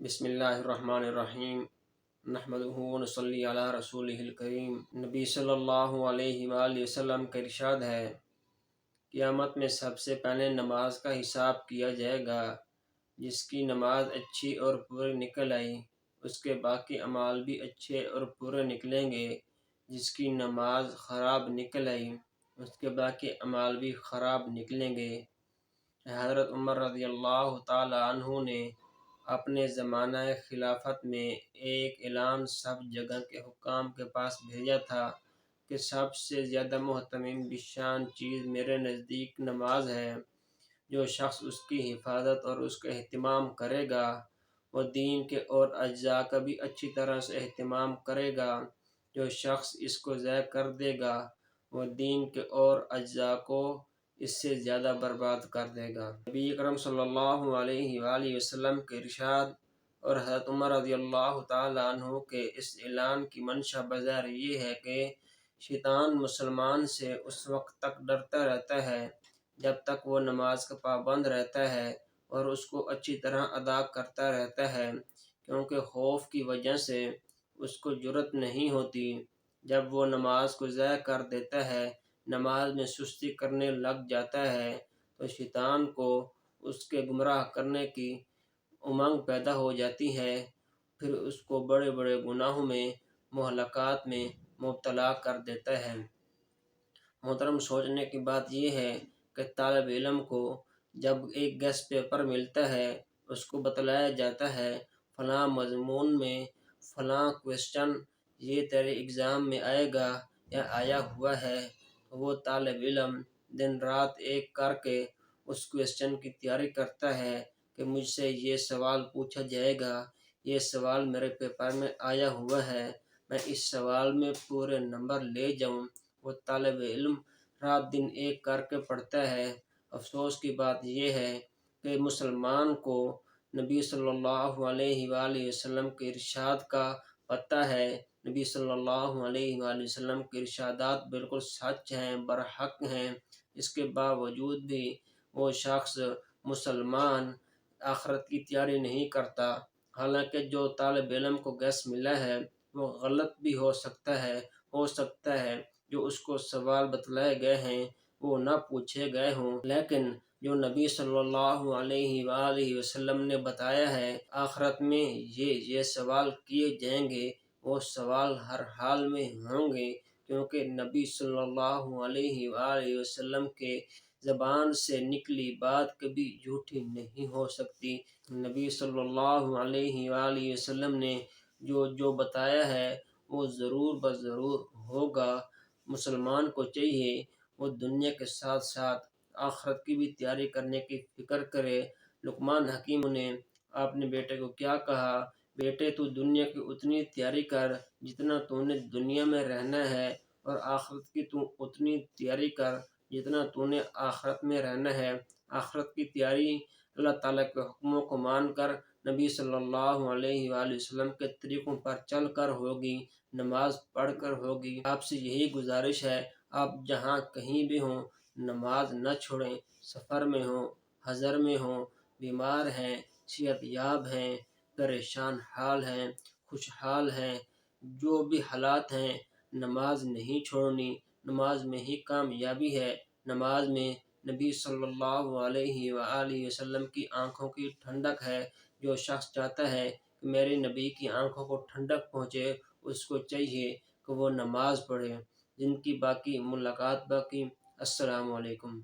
بسم اللہ الرحمن الرحیم نحمدہ ونصلی علی رسولہ الکریم۔ نبی صلی اللہ علیہ وآلہ وسلم کا ارشاد ہے، قیامت میں سب سے پہلے نماز کا حساب کیا جائے گا۔ جس کی نماز اچھی اور پوری نکل آئی، اس کے باقی اعمال بھی اچھے اور پورے نکلیں گے۔ جس کی نماز خراب نکل آئی، اس کے باقی اعمال بھی خراب نکلیں گے۔ حضرت عمر رضی اللہ تعالی عنہ نے اپنے زمانہ خلافت میں ایک اعلان سب جگہ کے حکام کے پاس بھیجا تھا کہ سب سے زیادہ مہتمم بشان چیز میرے نزدیک نماز ہے۔ جو شخص اس کی حفاظت اور اس کا اہتمام کرے گا، وہ دین کے اور اجزاء کا بھی اچھی طرح سے اہتمام کرے گا۔ جو شخص اس کو ضائع کر دے گا، وہ دین کے اور اجزاء کو اس سے زیادہ برباد کر دے گا۔ نبی اکرم صلی اللہ علیہ وآلہ وسلم کے ارشاد اور حضرت عمر رضی اللہ تعالیٰ عنہ کے اس اعلان کی منشا بظاہر یہ ہے کہ شیطان مسلمان سے اس وقت تک ڈرتا رہتا ہے جب تک وہ نماز کا پابند رہتا ہے اور اس کو اچھی طرح ادا کرتا رہتا ہے، کیونکہ خوف کی وجہ سے اس کو جرأت نہیں ہوتی۔ جب وہ نماز کو ضائع کر دیتا ہے، نماز میں سستی کرنے لگ جاتا ہے، تو شیطان کو اس کے گمراہ کرنے کی امنگ پیدا ہو جاتی ہے، پھر اس کو بڑے بڑے گناہوں میں، مہلکات میں مبتلا کر دیتا ہے۔ محترم، سوچنے کی بات یہ ہے کہ طالب علم کو جب ایک گیسٹ پیپر ملتا ہے، اس کو بتلایا جاتا ہے فلاں مضمون میں فلاں کویسچن یہ تیرے ایگزام میں آئے گا یا آیا ہوا ہے، تو وہ طالب علم دن رات ایک کر کے اس کویسچن کی تیاری کرتا ہے کہ مجھ سے یہ سوال پوچھا جائے گا، یہ سوال میرے پیپر میں آیا ہوا ہے، میں اس سوال میں پورے نمبر لے جاؤں۔ وہ طالب علم رات دن ایک کر کے پڑھتا ہے۔ افسوس کی بات یہ ہے کہ مسلمان کو نبی صلی اللہ علیہ وآلہ وسلم کے ارشاد کا پتہ ہے۔ نبی صلی اللہ علیہ وآلہ وسلم کے ارشادات بالکل سچ ہیں، برحق ہیں، اس کے باوجود بھی وہ شخص مسلمان آخرت کی تیاری نہیں کرتا۔ حالانکہ جو طالب علم کو گیس ملا ہے وہ غلط بھی ہو سکتا ہے جو اس کو سوال بتلائے گئے ہیں وہ نہ پوچھے گئے ہوں، لیکن جو نبی صلی اللہ علیہ وآلہ وسلم نے بتایا ہے آخرت میں یہ سوال کیے جائیں گے، وہ سوال ہر حال میں ہوں گے، کیونکہ نبی صلی اللہ علیہ وآلہ وسلم کے زبان سے نکلی بات کبھی جھوٹی نہیں ہو سکتی۔ نبی صلی اللہ علیہ وآلہ وسلم نے جو بتایا ہے وہ ضرور بضرور ہوگا۔ مسلمان کو چاہیے وہ دنیا کے ساتھ ساتھ آخرت کی بھی تیاری کرنے کی فکر کرے۔ لقمان حکیم نے اپنے بیٹے کو کیا کہا؟ بیٹے، تو دنیا کی اتنی تیاری کر جتنا تو نے دنیا میں رہنا ہے، اور آخرت کی تو اتنی تیاری کر جتنا تو نے آخرت میں رہنا ہے۔ آخرت کی تیاری اللہ تعالیٰ کے حکموں کو مان کر، نبی صلی اللہ علیہ وآلہ وسلم کے طریقوں پر چل کر ہوگی، نماز پڑھ کر ہوگی۔ آپ سے یہی گزارش ہے، آپ جہاں کہیں بھی ہوں نماز نہ چھوڑیں، سفر میں ہوں، حضر میں ہوں، بیمار ہیں، صحت یاب ہیں، پریشان حال ہیں، خوشحال ہیں، جو بھی حالات ہیں، نماز نہیں چھوڑنی۔ نماز میں ہی کامیابی ہے۔ نماز میں نبی صلی اللہ علیہ وآلہ وسلم کی آنکھوں کی ٹھنڈک ہے۔ جو شخص چاہتا ہے کہ میرے نبی کی آنکھوں کو ٹھنڈک پہنچے، اس کو چاہیے کہ وہ نماز پڑھے۔ جن کی باقی ملاقات باقی۔ السلام علیکم۔